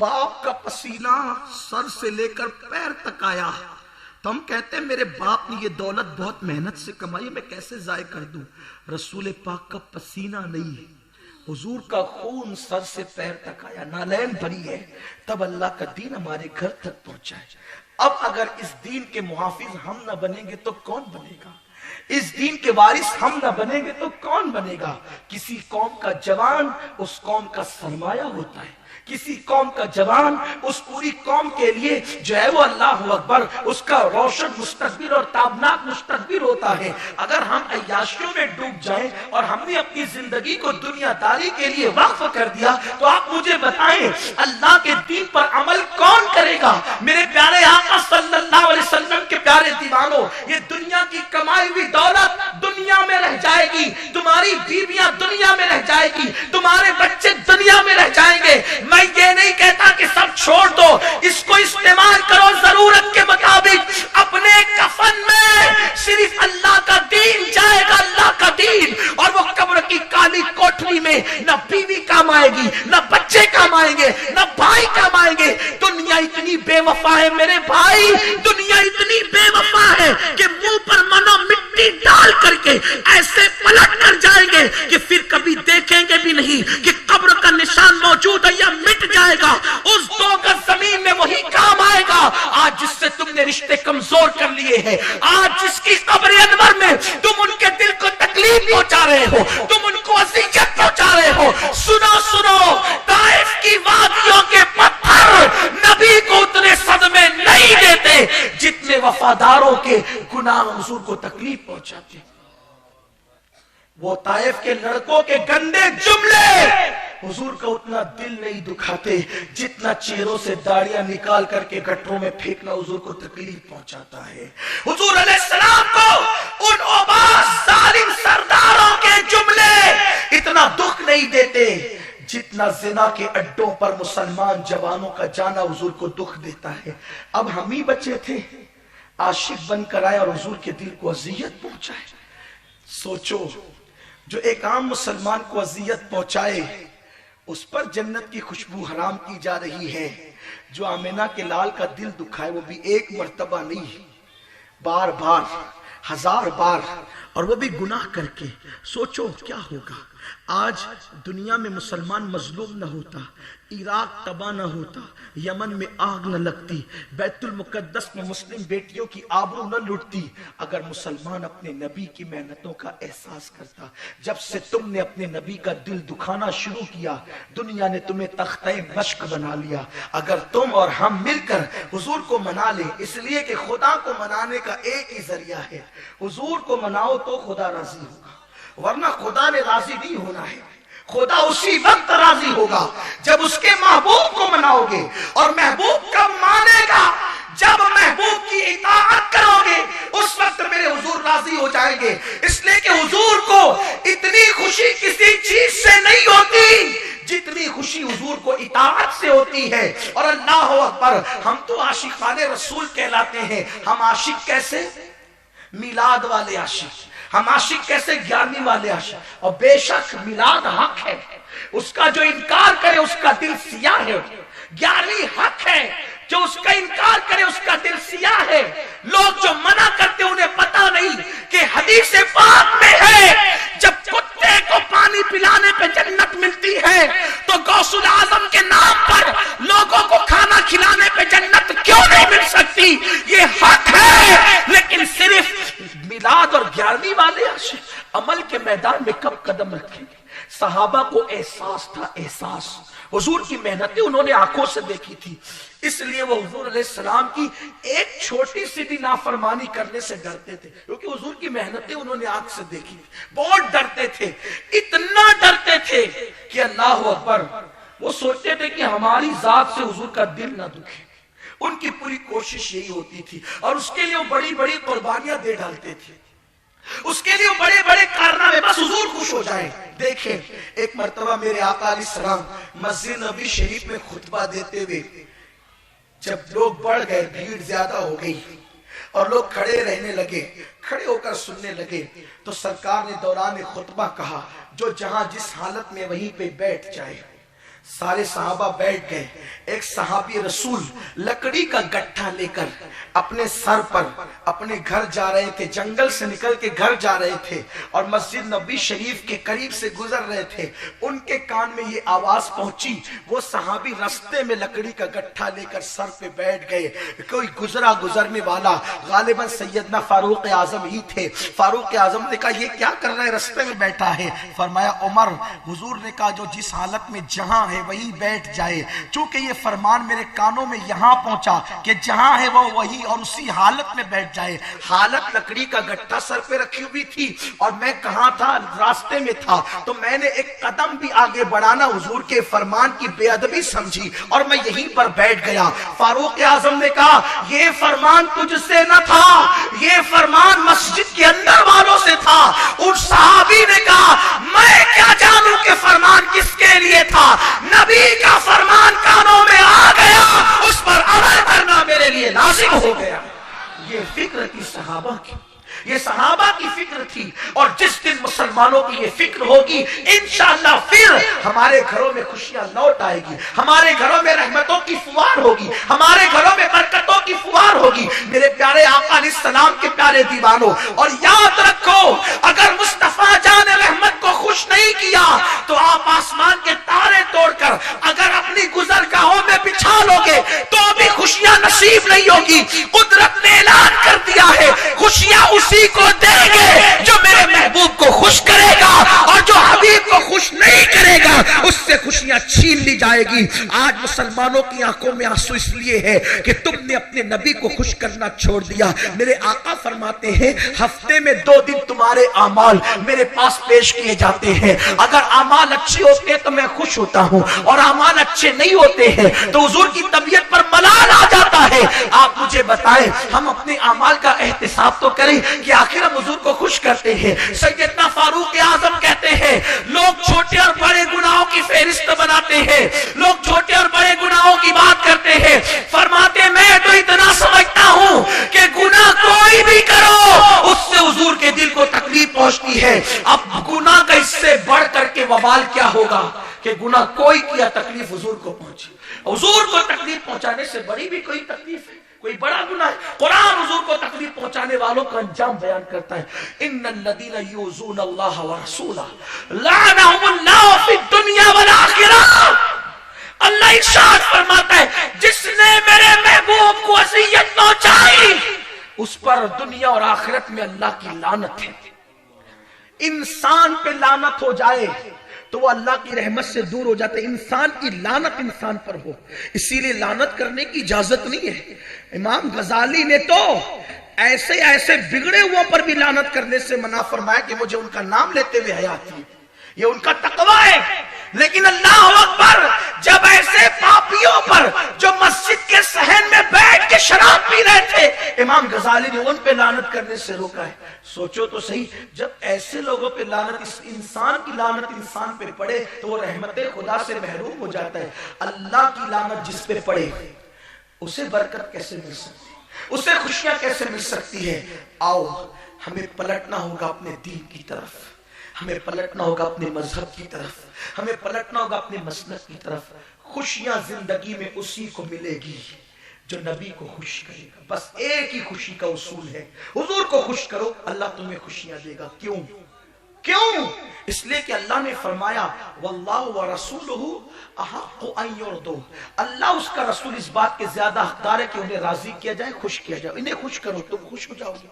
باپ کا پسینہ سر سے لے کر پیر تک آیا تو ہم کہتے ہیں میرے باپ نے یہ دولت بہت محنت سے کمائی، میں کیسے ضائع کر دوں؟ رسول پاک کا پسینہ نہیں، حضور کا خون سر سے پیر تک آیا، نالین بھری ہے، تب اللہ کا دین ہمارے گھر تک پہنچا ہے۔ اب اگر اس دین کے محافظ ہم نہ بنیں گے تو کون بنے گا؟ اس دین کے وارث ہم نہ بنیں گے تو کون بنے گا؟ کسی قوم کا جوان اس قوم کا سرمایہ ہوتا ہے، کسی قوم کا جوان اس پوری قوم کے لیے جو ہے وہ اللہ اکبر اس کا روشن مستقبل اور تابناک مستقبل ہوتا ہے۔ اگر ہم عیاشیوں میں ڈوب جائیں اور ہم نے اپنی زندگی کو دنیا داری کے لیے وقف کر دیا تو آپ مجھے بتائیں اللہ کے دین پر عمل کون کرے گا؟ میرے پیارے آقا صلی اللہ علیہ وسلم کے پیارے دیوانوں، یہ دنیا کی کمائی ہوئی دولت دنیا میں رہ جائے گی، تمہاری بیویاں دنیا میں رہ جائے گی، تمہارے بچے دنیا میں رہ جائیں گے۔ میں یہ نہیں کہتا کہ سب چھوڑ دو، اس کو استعمال کرو ضرورت کے مطابق۔ اپنے کفن میں صرف اللہ کا دین جائے گا، اللہ کا دین، اور وہ قبر کی کالی کوٹھری میں نہ بیوی کام آئے گی، نہ بچے کام آئیں گے، نہ بھائی کام آئیں گے۔ دنیا اتنی بے وفا ہے میرے بھائی، دنیا اتنی بے وفا ہے کہ منہ پر منو مٹی ڈال کر کے ایسے پلٹ کر جائیں گے کہ پھر کبھی دیکھیں گے بھی نہیں کہ قبر کا نشان موجود ہے یا مٹ جائے گا۔ اس 2 گز زمین میں وہی کام آئے گا آج جس سے تم نے رشتے کمزور کر لیے ہیں، آج جس کی قبر انور میں تم ان کے دل کو تکلیف پہنچا رہے ہو، تم ان کو اذیت پہنچا رہے ہو۔ سنو سنو، طائف کی وادیوں کے پتھر نبی کو اتنے صدمے نہیں دیتے جتنے وفاداروں کے گناہ حضور کو تکلیف پہنچاتے۔ وہ طائف کے لڑکوں کے گندے جملے حضور کا اتنا دل نہیں دکھاتے جتنا چہروں سے داڑیاں نکال کر کے گٹروں میں پھینکنا حضور کو تکلیف پہنچاتا ہے۔ حضور علیہ السلام کو ان عباس ظالم سرداروں کے جملے اتنا دکھ نہیں دیتے جتنا زنا کے اڈوں پر مسلمان جوانوں کا جانا حضور کو دکھ دیتا ہے۔ اب ہم ہی بچے تھے، عاشق بن کر آئے اور حضور کے دل کو اذیت پہنچائے۔ سوچو، جو ایک عام مسلمان کو اذیت پہنچائے اس پر جنت کی خوشبو حرام کی جا رہی ہے، جو آمنہ کے لال کا دل دکھائے وہ بھی ایک مرتبہ نہیں، بار بار، 1000 بار، اور وہ بھی گناہ کر کے۔ سوچو کیا ہوگا آج دنیا میں مسلمان مظلوم نہ ہوتا، عراق تباہ نہ ہوتا، یمن میں آگ نہ لگتی، بیت المقدس میں مسلم بیٹیوں کی آبرو نہ لٹتی، اگر مسلمان اپنے نبی کی محنتوں کا احساس کرتا۔ جب سے تم نے اپنے نبی کا دل دکھانا شروع کیا دنیا نے تمہیں تختہ مشق بنا لیا۔ اگر تم اور ہم مل کر حضور کو منا لیں، اس لیے کہ خدا کو منانے کا ایک ہی ذریعہ ہے، حضور کو مناؤ تو خدا راضی ہوگا، ورنہ خدا نے راضی نہیں ہونا ہے۔ خدا اسی وقت راضی ہوگا جب اس کے محبوب کو مناؤ گے، اور محبوب کب مانے گا؟ جب محبوب کی اطاعت کرو گے اس وقت میرے حضور راضی ہو جائیں گے۔ اس لیے کہ حضور کو اتنی خوشی کسی چیز سے نہیں ہوتی جتنی خوشی حضور کو اطاعت سے ہوتی ہے۔ اور اللہ اکبر، ہم تو عاشقان رسول کہلاتے ہیں۔ ہم عاشق کیسے؟ میلاد والے عاشق، ہم عاشق کیسے؟ 11ویں والے عاشق۔ اور بے شک میلاد حق ہے، اس کا جو انکار کرے اس کا دل سیاہ ہے۔ 11ویں حق ہے، جو اس کا انکار کرے اس کا دل سیاہ ہے۔ لوگ جو منع کرتے انہیں پتا نہیں کہ حدیث پاک میں ہے جب کتے کو پانی پلانے پہ جنت ملتی ہے تو غوث العظم کے نام پر لوگوں کو کھانا کھلانے پہ جنت کیوں نہیں مل سکتی؟ یہ حق ہے۔ لیکن صرف میلاد اور 11ویں والے عاشق عمل کے میدان میں کب قدم رکھیں گے؟ صحابہ کو احساس تھا، احساس، حضور کی محنتیں انہوں نے آنکھوں سے دیکھی تھی، اس لیے وہ حضور علیہ السلام کی ایک چھوٹی سی بھی نافرمانی کرنے سے ڈرتے تھے، کیونکہ حضور کی محنتیں انہوں نے آنکھ سے دیکھی تھی۔ بہت ڈرتے تھے، اتنا ڈرتے تھے کہ اللہ اکبر، وہ سوچتے تھے کہ ہماری ذات سے حضور کا دل نہ دکھے۔ ان کی پوری کوشش یہی ہوتی تھی، اور اس کے لیے وہ بڑی بڑی قربانیاں دے ڈالتے تھے، اس کے لیے بڑے بڑے کارنامے، بس حضور خوش ہو جائیں۔ دیکھیں، ایک مرتبہ میرے آقا علیہ السلام مسجد نبی شریف میں خطبہ دیتے ہوئے جب لوگ بڑھ گئے، بھیڑ زیادہ ہو گئی اور لوگ کھڑے رہنے لگے، کھڑے ہو کر سننے لگے، تو سرکار نے دوران خطبہ کہا جو جہاں جس حالت میں وہیں پہ بیٹھ جائے۔ سارے صحابہ بیٹھ گئے. ایک صحابی رسول لکڑی کا گٹھا لے کر اپنے سر پر اپنے گھر جا رہے تھے, جنگل سے نکل کے گھر جا رہے تھے اور مسجد نبوی شریف کے قریب سے گزر رہے تھے. ان کے کان میں یہ آواز پہنچی. وہ صحابی رستے میں لکڑی کا گٹھا لے کر سر پہ بیٹھ گئے. کوئی گزرنے والا, غالباً سیدنا فاروق اعظم ہی تھے. فاروق اعظم نے کہا یہ کیا کر رہا ہے, رستے میں بیٹھا ہے. فرمایا عمر, حضور نے کہا جو جس حالت میں جہاں ہے وہی بیٹھ جائے. چونکہ یہ فرمان میرے کانوں میں یہاں پہنچا کہ جہاں ہے وہ وہی اور اسی حالت میں بیٹھ جائے. حالت لکڑی کا گٹھا سر پہ رکھی ہوئی تھی اور میں کہاں تھا, راستے میں تھا. تو میں نے ایک قدم بھی آگے بڑھانا حضور کے فرمان کی بے ادبی سمجھی اور میں یہیں پر بیٹھ گیا. فاروق اعظم نے کہا یہ فرمان تجھ سے نہ تھا, یہ فرمان مسجد کے اندر والوں سے تھا. ان صحابی نے کہا میں کیا جانوں کہ فرمان کس کے لیے تھا, نبی کا فرمان کانوں میں آ گیا, اس پر عمل کرنا میرے لیے لازم ہو گیا. یہ فکر تھی صحابہ کی, یہ صحابہ کی فکر تھی. اور جس دن مسلمانوں کی یہ فکر ہوگی انشاءاللہ پھر ہمارے گھروں میں خوشیاں لوٹ آئے گی, ہمارے گھروں میں رحمتوں کی فوار ہوگی, ہمارے گھروں میں برکتوں کی فوار ہوگی. میرے پیارے آقا علیہ السلام کے پیارے دیوانوں, اور یاد رکھو اگر مصطفیٰ جان رحمت کو خوش نہیں کیا تو آپ آسمان کے تارے توڑ کر اگر اپنی گزرگاہوں میں بچھا لو گے تو بھی خوشیاں نصیب نہیں ہوگی. قدرت نے اعلان کر دیا ہے خوشیاں اسی کو دیں گے جو میرے محبوب کو خوش کرے گا, اور جو حبیب کو خوش نہیں کرے گا اس سے خوشیاں چھین لی جائے گی. آج مسلمانوں کی آنکھوں میں آنسو اس لیے ہے کہ تم نے اپنے نبی کو خوش کرنا چھوڑ دیا. میرے آقا فرماتے ہیں ہفتے میں 2 دن تمہارے اعمال میرے پاس پیش کیے جاتے ہیں. اگر اعمال اچھے ہوتے ہیں تو میں خوش ہوتا ہوں, اور اعمال اچھے نہیں ہوتے ہیں تو حضور کی طبیعت پر ملال آ جاتا ہے. آپ مجھے بتائیں ہم اپنے اعمال کا احتساب تو کریں کہ آخر ہم حضور کو خوش کرتے ہیں. سیدنا فاروق اعظم کہتے ہیں لوگ چھوٹے اور بڑے گناہوں کی فہرست بناتے ہیں, لوگ چھوٹے اور بڑے گناہوں کی بات کرتے ہیں. فرماتے میں تو اتنا سمجھتا ہوں کہ گناہ کوئی بھی کرو اس سے حضور کے دل کو تکلیف پہنچتی ہے. اب گناہ کا اس سے بڑھ کر کے وبال کیا ہوگا کہ گناہ کوئی کیا تکلیف حضور کو پہنچی. حضور کو تکلیف پہنچانے سے بڑی بھی کوئی تکلیف ہے, کوئی بڑا گناہ ہے. قرآن حضور کو تکلیف پہنچانے والوں کا انجام بیان کرتا ہے. ان الذین یؤذون اللہ ورسولہ لعنہم اللہ فی الدنیا والآخرہ. اللہ ارشاد فرماتا ہے جس نے میرے محبوب کو اذیت پہنچائی اس پر دنیا اور آخرت میں اللہ کی لعنت ہے. انسان پہ لعنت ہو جائے تو وہ اللہ کی رحمت سے دور ہو جاتا ہے. انسان کی لعنت انسان پر ہو, اسی لیے لعنت کرنے کی اجازت نہیں ہے. امام غزالی نے تو ایسے ایسے بگڑے ہوا پر بھی لعنت کرنے سے منع فرمایا کہ مجھے ان کا نام لیتے ہوئے حیا آتی ہے, یہ ان کا تقوی ہے. لیکن اللہ اکبر, جب ایسے پاپیوں پر جو مسجد کے صحن میں بیٹھ کے شراب پی رہے تھے امام غزالی نے ان پہ لعنت کرنے سے روکا ہے. سوچو تو صحیح, جب ایسے لوگوں پہ لعنت, انسان کی لعنت انسان پہ پڑے تو وہ رحمت خدا سے محروم ہو جاتا ہے. اللہ کی لعنت جس پہ پڑے اسے برکت کیسے مل سکتی ہے, اسے خوشیاں کیسے مل سکتی ہے. آؤ ہمیں پلٹنا ہوگا اپنے دین کی طرف, ہمیں پلٹنا ہوگا اپنے مذہب کی طرف, ہمیں پلٹنا ہوگا اپنے مسلک کی طرف. خوشیاں زندگی میں اسی کو ملے گی جو نبی کو خوش کرے گا. بس ایک ہی خوشی کا اصول ہے, حضور کو خوش کرو اللہ تمہیں خوشیاں دے گا. کیوں؟ اس لیے کہ اللہ نے فرمایا واللہ ورسولہ احق ان یرضوا, اللہ اس کا رسول اس بات کے زیادہ حقدار ہے کہ انہیں راضی کیا جائے, خوش کیا جائے. انہیں خوش کرو تم خوش ہو جاؤ گے.